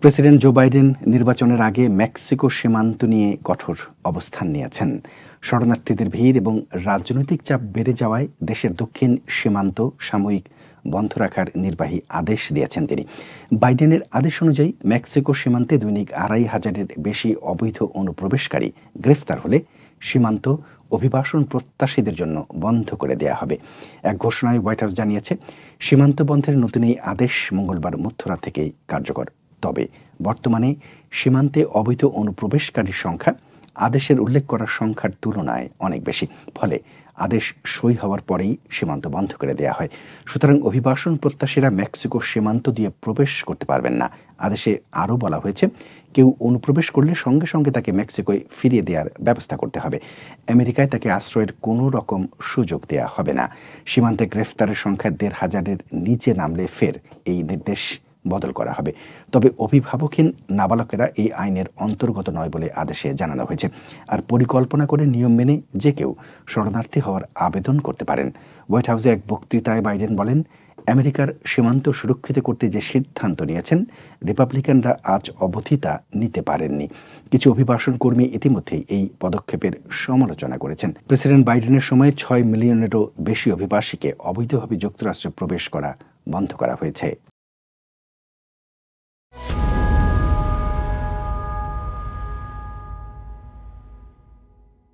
President Joe Biden নির্বাচনের আগে Mexico সীমান্ত নিয়ে কঠোর অবস্থান নিয়েছেন। শরণার্থীদের ভিড় এবং রাজনৈতিক চাপ বেড়ে যাওয়ায় দেশের দক্ষিণ সীমান্ত সাময়িক বন্ধ রাখার নির্বাহী আদেশ দিয়েছেন তিনি। বাইডেনের আদেশ অনুযায়ী মেক্সিকো সীমান্তে দৈনিক ২৫০০-এর বেশি অবৈধ অনুপ্রবেশকারী গ্রেফতার হলে সীমান্ত অভিবাসন প্রত্যাশীদের জন্য বন্ধ করে দেয়া হবে। এক ঘোষণায় হোয়াইট হাউস জানিয়েছে, সীমান্ত বন্ধের নতুন এই আদেশ মঙ্গলবার মধ্যরাত থেকেই কার্যকর। তবে বর্তমানে সীমান্তে অবৈধ অনুপ্রবেশকারীর সংখ্যা আদেশের উল্লেখ করার সংখ্যার তুলনায় অনেক বেশি। ফলে আদেশ সই হওয়ার পরেই সীমান্ত বন্ধ করে দেয়া হয়। সুতরাং অভিবাসন প্রত্যাশীরা মেক্সিকো সীমান্ত দিয়ে প্রবেশ করতে পারবেন না। আদেশে আরও বলা হয়েছে, কেউ অনুপ্রবেশ করলে সঙ্গে সঙ্গে তাকে মেক্সিকোয় ফিরিয়ে দেওয়ার ব্যবস্থা করতে হবে। আমেরিকায় তাকে আশ্রয়ের কোনো রকম সুযোগ দেয়া হবে না। সীমান্তে গ্রেফতারের সংখ্যা ১৫০০-এর নিচে নামলে ফের এই নির্দেশ বদল করা হবে। তবে অভিভাবকহীন নাবালকেরা এই আইনের অন্তর্গত নয় বলে আদেশে জানানো হয়েছে। আর পরিকল্পনা করে নিয়ম মেনে যে কেউ শরণার্থী হওয়ার আবেদন করতে পারেন। হোয়াইট হাউসে এক বক্তৃতায় বাইডেন বলেন, আমেরিকার সীমান্ত সুরক্ষিত করতে যে সিদ্ধান্ত নিয়েছেন, রিপাবলিকানরা আজ অবধি তা নিতে পারেননি। কিছু অভিবাসন কর্মী ইতিমধ্যেই এই পদক্ষেপের সমালোচনা করেছেন। প্রেসিডেন্ট বাইডেনের সময়ে ৬ মিলিয়নেরও বেশি অভিবাসীকে অবৈধভাবে যুক্তরাষ্ট্রে প্রবেশ করা বন্ধ করা হয়েছে।